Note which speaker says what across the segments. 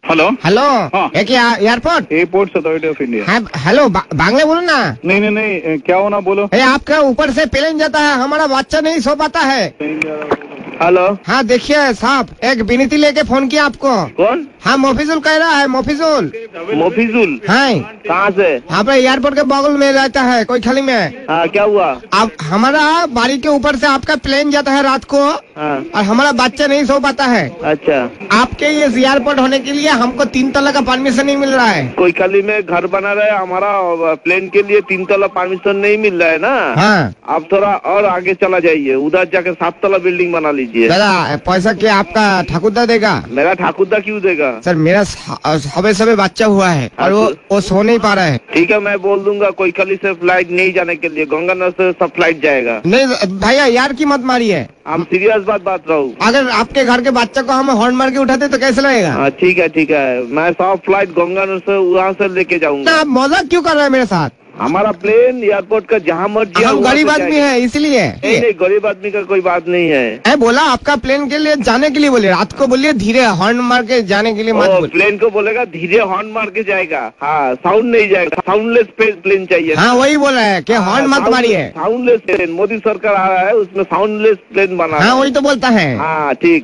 Speaker 1: Hello
Speaker 2: hello
Speaker 1: हाँ।
Speaker 2: है क्या airport?
Speaker 1: Airport authority of India.
Speaker 2: हाँ हेलो, बांग्ला बोलो ना।
Speaker 1: नहीं नहीं नहीं, क्या होना बोलो।
Speaker 2: आपका ऊपर से प्लेन जाता है, हमारा बच्चा नहीं सो पाता है।
Speaker 1: हेलो
Speaker 2: हाँ देखिए साहब, एक विनती लेके फोन किया आपको।
Speaker 1: कौन?
Speaker 2: हाँ मोफिजुल कह रहा है, मोफिजुल।
Speaker 1: मोफिजुल?
Speaker 2: हाँ
Speaker 1: कहाँ से?
Speaker 2: यहाँ पे एयरपोर्ट के बगल में रहता है, कोई खाली में।
Speaker 1: हाँ क्या हुआ?
Speaker 2: अब हमारा बाड़ी के ऊपर से आपका प्लेन जाता है रात को,
Speaker 1: हाँ
Speaker 2: और हमारा बच्चा नहीं सो पाता है।
Speaker 1: अच्छा,
Speaker 2: आपके ये एयरपोर्ट होने के लिए हमको 3 तला का परमिशन नहीं मिल रहा है।
Speaker 1: कोई खाली में घर बना रहा है, हमारा प्लेन के लिए 3 तला परमिशन नहीं मिल रहा है ना।
Speaker 2: हाँ
Speaker 1: आप थोड़ा और आगे चला जाइए, उधर जाके 7 तला बिल्डिंग बना लीजिए।
Speaker 2: दादा पैसा क्या आपका ठाकुरदा देगा?
Speaker 1: मेरा ठाकुरदा क्यों देगा?
Speaker 2: सर मेरा सबे बच्चा हुआ है और वो सो नहीं पा रहा है।
Speaker 1: ठीक है, मैं बोल दूंगा कोई खाली से फ्लाइट नहीं जाने के लिए, गंगानगर से सब फ्लाइट जाएगा।
Speaker 2: नहीं भैया यार की मत मारिए,
Speaker 1: हम सीरियस बात रहा हूँ।
Speaker 2: अगर आपके घर के बच्चे को हम हॉर्न मार के उठाते तो कैसे लगेगा?
Speaker 1: हाँ ठीक है, मैं सब फ्लाइट गंगानगर से वहाँ से लेके जाऊंगा।
Speaker 2: आप मजाक क्यों कर रहे हैं मेरे साथ?
Speaker 1: हमारा प्लेन एयरपोर्ट का जहाँ मर्जी
Speaker 2: हम गरीब आदमी है इसलिए।
Speaker 1: नहीं, गरीब आदमी का कोई बात नहीं है।
Speaker 2: बोला आपका प्लेन के लिए जाने के लिए बोले, रात को बोलिए धीरे हॉर्न मार के जाने के लिए मत बोलिए।
Speaker 1: प्लेन को बोलेगा धीरे हॉर्न मार के जाएगा। हाँ साउंड नहीं जाएगा, साउंडलेस प्लेन चाहिए।
Speaker 2: हाँ वही बोला है कि हॉर्न मत मारिए।
Speaker 1: साउंडलेस प्लेन मोदी सरकार आ रहा है, उसमें साउंडलेस प्लेन बना।
Speaker 2: हाँ वही तो बोलता है।
Speaker 1: हाँ ठीक,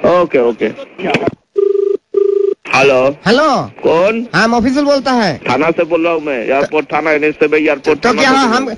Speaker 1: ओके। हेलो
Speaker 2: हेलो
Speaker 1: कौन?
Speaker 2: हाँ ऑफिसर बोलता है।
Speaker 1: थाना से बोल रहा हूँ मैं, एयरपोर्ट थाना एयरपोर्ट।
Speaker 2: तो क्या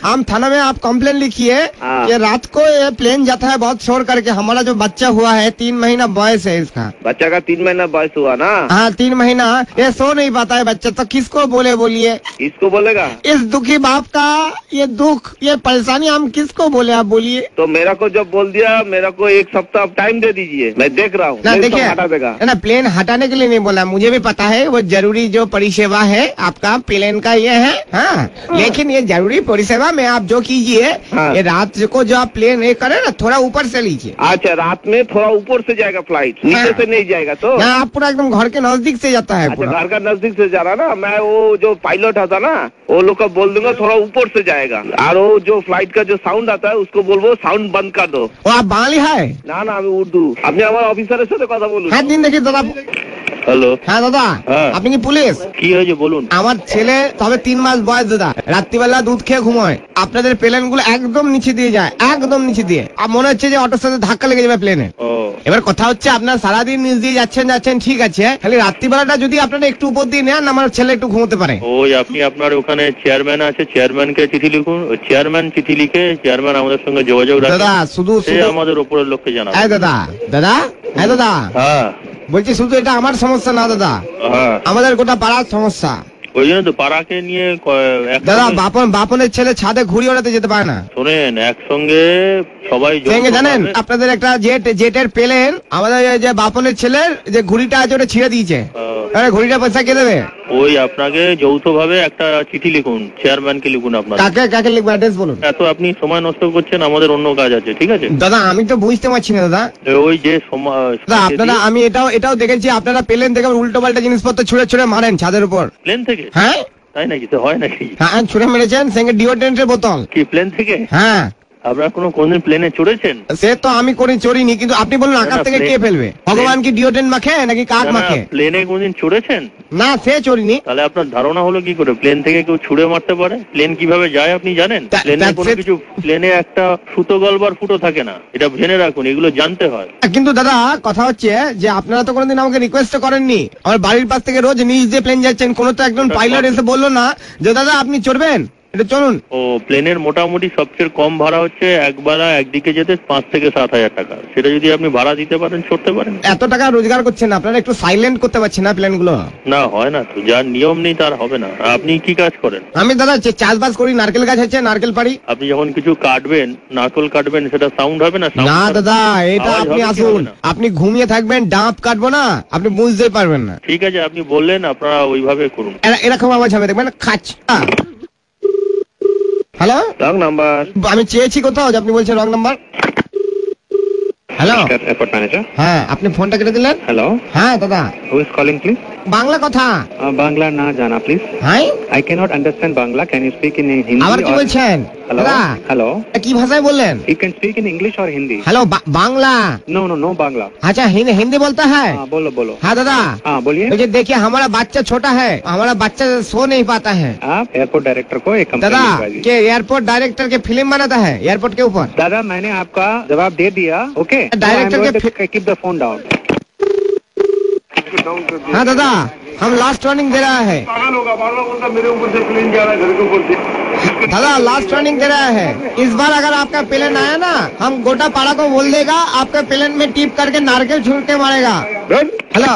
Speaker 2: हम थाना में आप कंप्लेन लिखिए कि रात को ये प्लेन जाता है बहुत शोर करके, हमारा जो बच्चा हुआ है 3 महीना बॉयस है इसका।
Speaker 1: बच्चा का 3 महीना बॉयस हुआ ना?
Speaker 2: हाँ 3 महीना, ये सो नहीं पाता है बच्चा, तो किसको बोलिए?
Speaker 1: किसको बोलेगा?
Speaker 2: इस दुखी बाप का ये दुख, ये परेशानी हम किसको बोले, आप बोलिए।
Speaker 1: तो मेरा को जब बोल दिया, मेरा को 1 सप्ताह टाइम दे दीजिए, मैं देख रहा हूँ।
Speaker 2: देखिए
Speaker 1: हटा देगा
Speaker 2: ना, प्लेन हटाने के लिए नहीं बोला, मुझे भी पता है वो जरूरी जो परिसेवा है आपका प्लेन का ये है। हाँ लेकिन ये जरूरी परिसेवा में आप जो कीजिए,
Speaker 1: हाँ।
Speaker 2: ये रात को जो आप प्लेन ये करे ना, थोड़ा ऊपर से लीजिए।
Speaker 1: अच्छा, रात में थोड़ा ऊपर से जाएगा फ्लाइट, नीचे से नहीं जाएगा। तो
Speaker 2: आप पूरा एकदम घर के नजदीक से जाता है।
Speaker 1: अच्छा, घर का नजदीक से जा रहा ना। मैं वो जो पायलट आता ना, वो लोग को बोल दूंगा थोड़ा ऊपर से जाएगा, और वो जो फ्लाइट का जो साउंड आता है उसको बोलबो साउंड बंद कर दो।
Speaker 2: वो आप बांग्ली है
Speaker 1: ना? আমি উর্দু। আপনি আমার অফিসারের সাথে কথা বলুন।
Speaker 2: হ্যাঁ দিন দেখি দাদা।
Speaker 1: হ্যালো
Speaker 2: হ্যাঁ দাদা, আপনি কি পুলিশ?
Speaker 1: কি হয়েছে বলুন।
Speaker 2: আমার ছেলে তবে 3 মাস বয়স দাদা, রাত্রিবেলা দুধ খেয়ে ঘুমোয়, আপনাদের প্লেন গুলো একদম নিচে দিয়ে যায়, একদম নিচে দিয়ে। আর মনে হচ্ছে যে অটোর সাথে ধাক্কা লেগে যাবে প্লেনে। এবার কথা হচ্ছে আপনার সারাদিন নিচ দিয়ে যাচ্ছেন ঠিক আছে, খালি রাত্রিবেলাটা যদি আপনারা একটু উপর দিয়ে নেন, আমার ছেলে একটু ঘুমোতে পারে।
Speaker 3: ওই আপনি আপনার ওখানে চেয়ারম্যান আছে, চেয়ারম্যানকে চিঠি লিখুন, ওই চেয়ারম্যান চিঠি লিখে চেয়ারম্যান আমাদের সঙ্গে যোগাযোগ রাখুন।
Speaker 2: দাদা শুধু
Speaker 3: আমাদের উপরের লোককে জানাবো।
Speaker 2: দাদা
Speaker 3: হ্যাঁ
Speaker 2: বলছি, শুধু এটা আমার সমস্যা না দাদা, আমাদের গোটা পাড়ার সমস্যা।
Speaker 3: ওই জন্য তো পাড়াকে নিয়ে
Speaker 2: দাদা বাপনের ছেলে ছাদে ঘুড়ি ওড়াতে যেতে পারে না।
Speaker 3: শোনেন, একসঙ্গে সবাই
Speaker 2: জানেন আপনাদের একটা জেটের প্লেন, আমাদের যে বাপনের ছেলের যে ঘুড়িটা আছে ওটা ছিঁড়ে দিয়েছে, ঘুড়িটা পয়সা কে দেবে?
Speaker 3: ওই আপনাকে যৌথভাবে একটা চিঠি লিখুন, চেয়ারম্যানকে লিখুন। আপনার
Speaker 2: কাকে লিখবো, অ্যাড্রেস বলুন।
Speaker 3: এত আপনি সময় নষ্ট করছেন, আমাদের অন্য কাজ আছে। ঠিক আছে
Speaker 2: দাদা, আমি তো বুঝতে পারছি না দাদা।
Speaker 3: ওই যে
Speaker 2: আপনারা, আমি এটাও দেখেছি আপনারা প্লেন থেকে উল্টো পাল্টা জিনিসপত্র ছুড়ে মারেন ছাদের উপর।
Speaker 3: প্লেন থেকে?
Speaker 2: হ্যাঁ
Speaker 3: তাই নাকি? তো হয় নাকি?
Speaker 2: হ্যাঁ ছুড়ে মেরেছেন, সঙ্গে ডিওড্রেন্টের বোতল।
Speaker 3: কি প্লেন থেকে?
Speaker 2: হ্যাঁ।
Speaker 3: আপনারা কোনদিন প্লেনে চড়েছেন?
Speaker 2: সে তো আমি চড়িনি, কিন্তু আপনি বলুন আকাশ থেকে কে ফেলবে? ভগবান কি ডিওড্রেন্ট মাখে নাকি কাক মাখে?
Speaker 3: প্লেনে কোনদিন চড়েছেন?
Speaker 2: না সে চড়িনি।
Speaker 3: তাহলে আপনার ধারণা হলো কি করে প্লেন থেকে কেউ ছুড়ে মারতে পারে? প্লেন কিভাবে যায় আপনি জানেন? প্লেনে কোনো কিছু, প্লেনে একটা সুতো গলবার ফুটো থাকে না, এটা জেনে রাখুন, এগুলো জানতে হয়।
Speaker 2: কিন্তু দাদা কথা হচ্ছে যে আপনারা তো কোনোদিন আমাকে রিকোয়েস্ট করেননি, আমার বাড়ির পাশ থেকে রোজ নিজ দিয়ে প্লেন যাচ্ছেন, কোনো তো একজন পাইলট এসে বললো না যে দাদা আপনি চড়বেন, এটা চলুন।
Speaker 3: ও প্লেনের মোটামুটি সবচেয়ে কম ভাড়া হচ্ছে একবেলা একদিকে যেতে 5 থেকে 7 হাজার টাকা। সেটা যদি আপনি ভাড়া দিতে পারেন, চড়তে পারেন।
Speaker 2: এত টাকা রোজগার করছেন, আপনারা একটু সাইলেন্ট করতে পারছেন না প্লেন গুলো?
Speaker 3: না হয় না তো, যার নিয়ম নেই তার হবে না। আপনি কি কাজ করেন?
Speaker 2: আমি দাদা চাষবাস করি, নারকেল গাছ আছে, নারকেল পাড়ি।
Speaker 3: আপনি যখন কিছু কাটবেন, নারকেল কাটবেন, সেটা সাউন্ড হবে না?
Speaker 2: না দাদা, এটা আপনি আসুন, আপনি ঘুমিয়ে থাকবেন, ডাব কাটবো না, আপনি বুঝতেই পারবেন না।
Speaker 3: ঠিক আছে, আপনি বললেন, আপনারা ওইভাবে করুন।
Speaker 2: এরকম আওয়াজ হবে, দেখবেন খাচ। Hello,
Speaker 1: wrong number.
Speaker 2: আমি চেয়েছি কোথাও, আপনি বলছেন wrong number. Hello
Speaker 4: airport manager.
Speaker 2: হ্যাঁ, আপনি ফোনটা কেটে দিলেন।
Speaker 4: হ্যালো,
Speaker 2: হ্যাঁ দাদা,
Speaker 4: who is calling please?
Speaker 2: Bangla কথা।
Speaker 4: বাংলা না জানা প্লিজ।
Speaker 2: হ্যাঁ,
Speaker 4: I cannot understand Bangla. Can you speak in Hindi?
Speaker 2: আবার কি বলছেন
Speaker 4: Hello?
Speaker 2: দাদা?
Speaker 4: Hello?
Speaker 2: কি ভাষায় বললেন?
Speaker 4: You can speak in English or Hindi?
Speaker 2: Hello Bangla.
Speaker 4: No, no, no Bangla.
Speaker 2: अच्छा हिंदी बोलता है।
Speaker 4: हाँ, बोलो बोलो।
Speaker 2: हाँ दादा,
Speaker 4: हाँ बोलिए।
Speaker 2: मुझे देखिए हमारा बच्चा छोटा है, हमारा बच्चा सो नहीं पाता है।
Speaker 4: आप एयरपोर्ट डायरेक्टर को एक
Speaker 2: दादा
Speaker 4: कंप्लेंट
Speaker 2: के एयरपोर्ट डायरेक्टर के फिल्म बनाता है एयरपोर्ट के ऊपर।
Speaker 4: दादा मैंने आपका जवाब दे दिया। ओके,
Speaker 2: डायरेक्टर के
Speaker 4: कीप द फोन डाउन।
Speaker 2: हाँ दादा, हम लास्ट वार्निंग दे रहा है।
Speaker 1: मेरे ऊपर से प्लेन जा रहा है, घर के ऊपर से।
Speaker 2: दादा लास्ट वार्निंग दे रहा है, इस बार अगर आपका प्लेन आया ना, हम गोटा पाड़ा को बोल देगा आपके प्लेन में टिप करके नारकेल छूट के मारेगा। हेलो